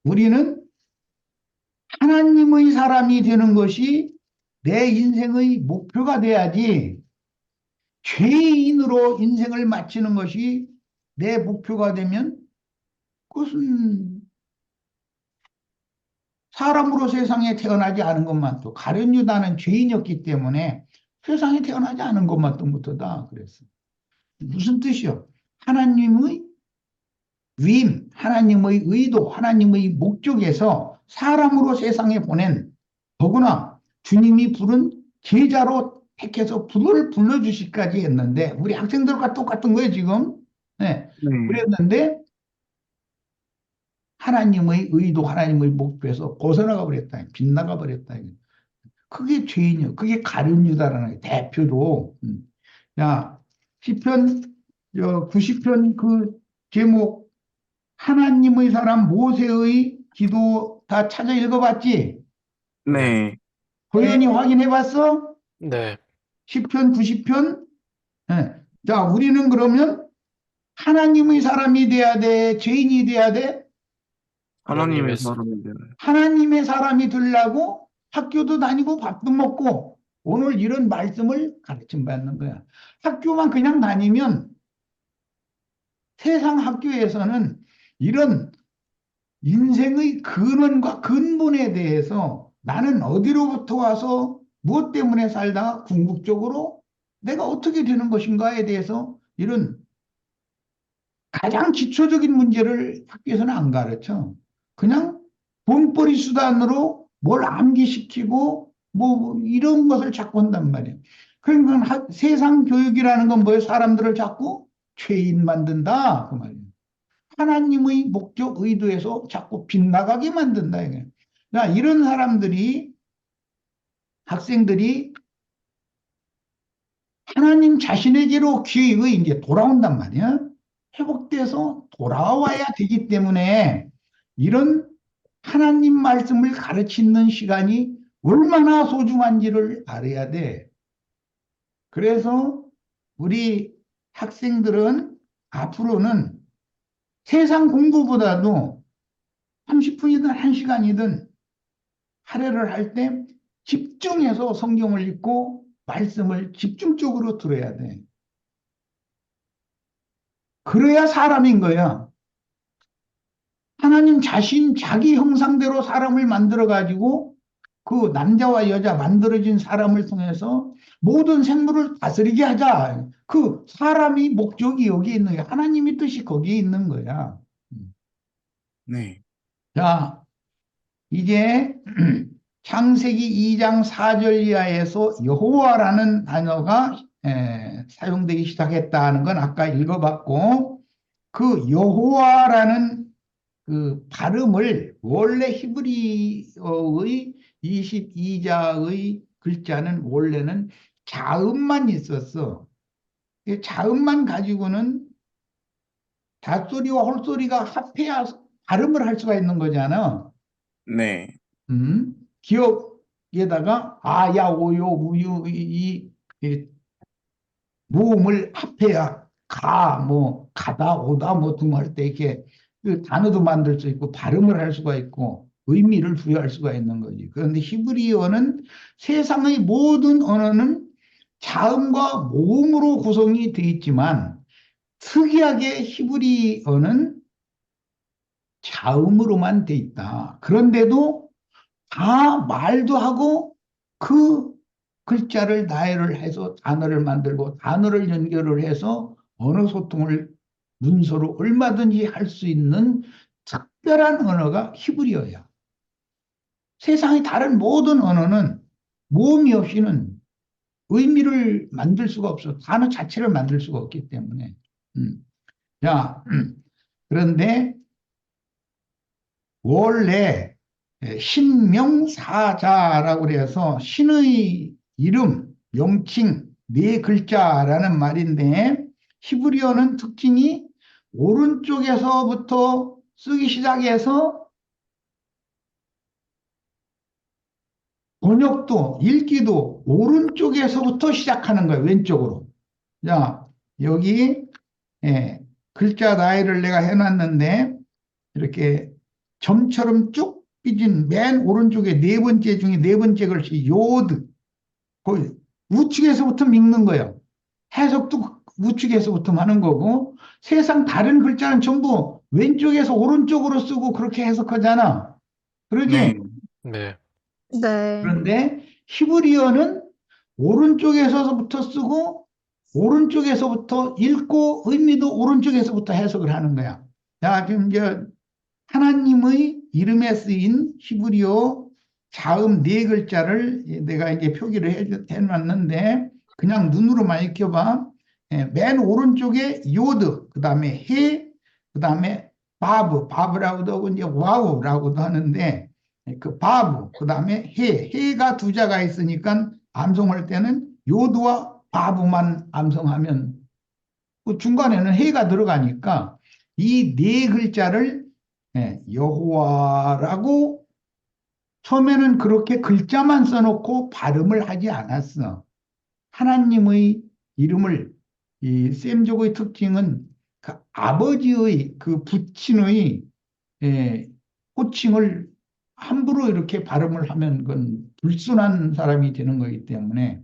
우리는 하나님의 사람이 되는 것이 내 인생의 목표가 돼야지 죄인으로 인생을 마치는 것이 내 목표가 되면 그것은 사람으로 세상에 태어나지 않은 것만 또 가룟 유다는 죄인이었기 때문에 세상에 태어나지 않은 것만 또 못하다 그랬어. 무슨 뜻이요? 하나님의 위임, 하나님의 의도, 하나님의 목적에서 사람으로 세상에 보낸 더구나 주님이 부른 제자로 택해서 불을 불러주시기까지 했는데 우리 학생들과 똑같은 거예요 지금. 네. 그랬는데 하나님의 의도, 하나님의 목표에서 벗어나가 버렸다. 빗나가 버렸다. 그게 죄인이요. 그게 가룟 유다라는 대표로. 자, 시편 90편 그 제목 하나님의 사람 모세의 기도 다 찾아 읽어봤지? 네. 도연이 확인해봤어? 네. 10편, 90편? 네. 자, 우리는 그러면 하나님의 사람이 돼야 돼? 죄인이 돼야 돼? 하나님의 하나님의 사람이 되네. 하나님의 사람이 되려고 학교도 다니고 밥도 먹고 오늘 이런 말씀을 가르침 받는 거야. 학교만 그냥 다니면 세상 학교에서는 이런 인생의 근원과 근본에 대해서 나는 어디로부터 와서 무엇 때문에 살다가 궁극적으로 내가 어떻게 되는 것인가에 대해서 이런 가장 기초적인 문제를 학교에서는 안 가르쳐. 그냥 돈벌이 수단으로 뭘 암기시키고 뭐 이런 것을 자꾸 한단 말이야. 그러니까 세상 교육이라는 건 뭐예요? 사람들을 자꾸 죄인 만든다 그 말이야. 하나님의 목적 의도에서 자꾸 빗나가게 만든다 이게. 자, 이런 사람들이 학생들이 하나님 자신에게로 귀의 이제 돌아온단 말이야. 회복돼서 돌아와야 되기 때문에 이런 하나님 말씀을 가르치는 시간이 얼마나 소중한지를 알아야 돼. 그래서 우리 학생들은 앞으로는 세상 공부보다도 30분이든 1시간이든 할애를 할 때 집중해서 성경을 읽고 말씀을 집중적으로 들어야 돼. 그래야 사람인 거야. 하나님 자신 자기 형상대로 사람을 만들어 가지고 그 남자와 여자 만들어진 사람을 통해서 모든 생물을 다스리게 하자. 그 사람이 목적이 여기 있는 거야. 하나님의 뜻이 거기에 있는 거야. 네. 자, 이제 창세기 2장 4절 이하에서 여호와라는 단어가 사용되기 시작했다는 건 아까 읽어봤고 그 여호와라는 그 발음을 원래 히브리어의 22자의 글자는 원래는 자음만 있었어. 이 자음만 가지고는 잣소리와 홀소리가 합해야 발음을 할 수가 있는 거잖아. 네. 기억에다가 아야 오요 우유 이 모음을 합해야 가 뭐 가다 오다 뭐 등할 때 이렇게 그 단어도 만들 수 있고 발음을 할 수가 있고 의미를 부여할 수가 있는 거지. 그런데 히브리어는 세상의 모든 언어는 자음과 모음으로 구성이 되어 있지만 특이하게 히브리어는 자음으로만 돼 있다. 그런데도 다 말도 하고 그 글자를 나열을 해서 단어를 만들고 단어를 연결을 해서 언어 소통을 문서로 얼마든지 할 수 있는 특별한 언어가 히브리어야. 세상의 다른 모든 언어는 모음이 없이는 의미를 만들 수가 없어. 단어 자체를 만들 수가 없기 때문에. 자, 그런데 원래 신명사자라고 해서 신의 이름, 명칭, 네 글자라는 말인데 히브리어는 특징이 오른쪽에서부터 쓰기 시작해서 번역도, 읽기도 오른쪽에서부터 시작하는 거예요. 왼쪽으로. 자, 여기 글자 나열을 내가 해놨는데 이렇게 점처럼 쭉 삐진 맨 오른쪽에 네 번째 중에 네 번째 글씨 요드 거기 우측에서부터 읽는 거예요. 해석도 우측에서부터 하는 거고 세상 다른 글자는 전부 왼쪽에서 오른쪽으로 쓰고 그렇게 해석하잖아. 그러지? 네. 네. 네. 그런데 히브리어는 오른쪽에서부터 쓰고 오른쪽에서부터 읽고 의미도 오른쪽에서부터 해석을 하는 거야. 자, 지금 이제 하나님의 이름에 쓰인 히브리어 자음 네 글자를 내가 이제 표기를 해놨는데 그냥 눈으로만 익혀봐. 맨 오른쪽에 요드, 그 다음에 해, 그 다음에 바브라고도 하고 이제 와우라고도 하는데 그 바브, 그 다음에 해가 두 자가 있으니까 암송할 때는 요드와 바브만 암송하면 그 중간에는 해가 들어가니까 이 네 글자를 여호와라고 처음에는 그렇게 글자만 써놓고 발음을 하지 않았어. 하나님의 이름을 이 셈족의 특징은 그 아버지의 그 부친의 호칭을 함부로 이렇게 발음을 하면 그건 불순한 사람이 되는 거기 때문에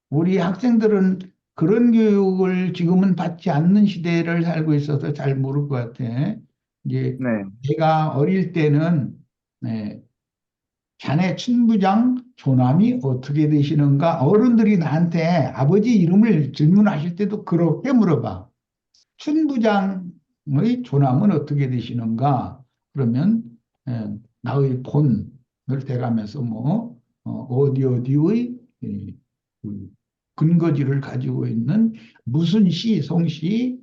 우리 학생들은 그런 교육을 지금은 받지 않는 시대를 살고 있어서 잘 모를 것 같아. 이제 네. 제가 어릴 때는 네, 자네 친부장 조남이 어떻게 되시는가? 어른들이 나한테 아버지 이름을 질문하실 때도 그렇게 물어봐. 춘부장의 조남은 어떻게 되시는가? 그러면 나의 본을 대가면서 뭐 어디 어디의 그 근거지를 가지고 있는 무슨 시, 성씨,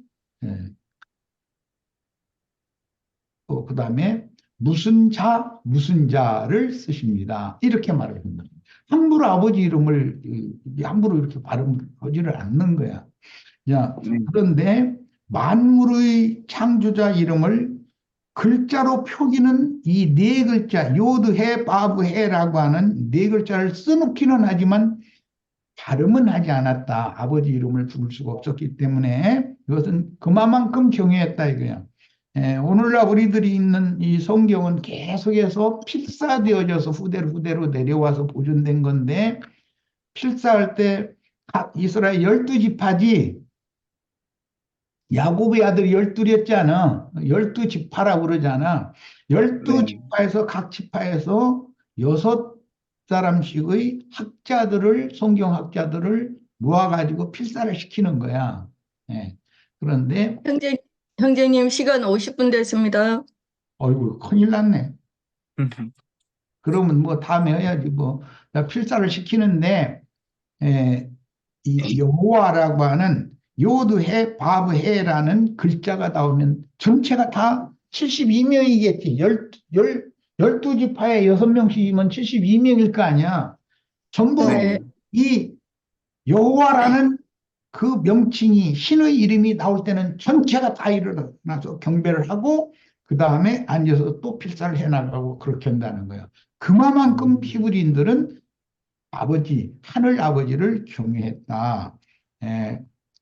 그다음에 무슨 자, 무슨 자를 쓰십니다. 이렇게 말을 합니다. 함부로 아버지 이름을 함부로 이렇게 발음하지를 않는 거야. 자, 네. 그런데 만물의 창조자 이름을 글자로 표기는 이 네 글자, 요드, 해, 바브, 해라고 하는 네 글자를 써놓기는 하지만 발음은 하지 않았다. 아버지 이름을 부를 수가 없었기 때문에 이것은 그만큼 경외했다 이거야. 오늘날 우리들이 있는 이 성경은 계속해서 필사되어져서 후대로 내려와서 보존된 건데 필사할 때 이스라엘 12지파지 야곱의 아들이 12였잖아. 12지파라고 그러잖아. 네. 12지파에서 각 지파에서 6사람씩의 학자들을 성경학자들을 모아가지고 필사를 시키는 거야. 예. 그런데 형제님 시간 50분 됐습니다. 어이구 큰일 났네. 그러면 뭐 다음에 해야지 뭐. 필사를 시키는데 이 여호와라고 하는 요드해 바브해라는 글자가 나오면 전체가 다 72명이겠지. 12지파에 6명씩이면 72명일 거 아니야. 전부 네. 이 여호와라는 그 명칭이 신의 이름이 나올 때는 전체가 다 일어나서 경배를 하고 그 다음에 앉아서 또 필사를 해나가고 그렇게 한다는 거야. 그만큼 히브리인들은 아버지, 하늘 아버지를 경외했다.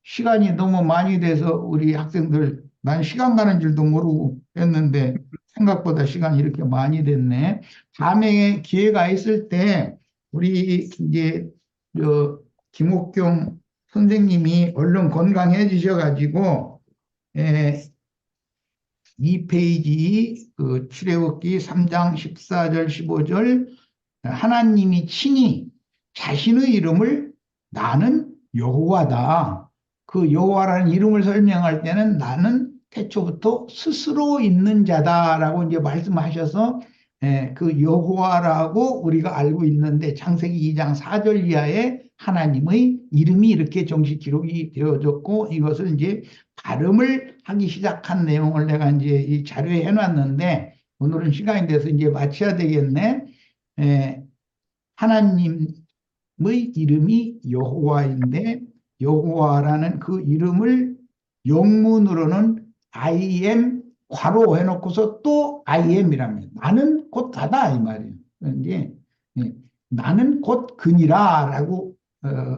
시간이 너무 많이 돼서 우리 학생들, 난 시간 가는 줄도 모르고 했는데 생각보다 시간이 이렇게 많이 됐네. 다음에 기회가 있을 때 우리 이제 김옥경 선생님이 얼른 건강해지셔가지고 2페이지 그 출애굽기 3장 14절 15절 하나님이 친히 자신의 이름을 나는 여호와다. 그 여호와라는 이름을 설명할 때는 나는 태초부터 스스로 있는 자다라고 이제 말씀하셔서 그 여호와라고 우리가 알고 있는데 창세기 2장 4절 이하에 하나님의 이름이 이렇게 정식 기록이 되어졌고 이것을 이제 발음을 하기 시작한 내용을 내가 이제 이 자료에 해놨는데 오늘은 시간이 돼서 이제 마쳐야 되겠네. 하나님의 이름이 여호와인데 여호와라는 그 이름을 영문으로는 I am 괄호 해놓고서 또 I am이라면 나는 곧 다다 이 말이에요. 이제 나는 곧 그니라라고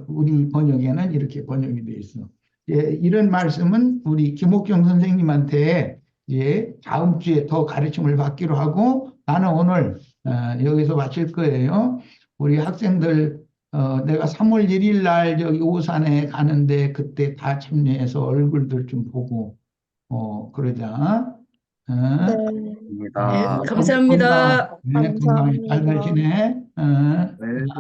우리 번역에는 이렇게 번역이 되어 있어. 이런 말씀은 우리 김옥경 선생님한테 다음 주에 더 가르침을 받기로 하고 나는 오늘 여기서 마칠 거예요. 우리 학생들 내가 3월 1일 날 저기 오산에 가는데 그때 다 참여해서 얼굴들 좀 보고 그러자. 네, 감사합니다. 감사합니다. 건강히 잘 감사합니다. 가시네. 네.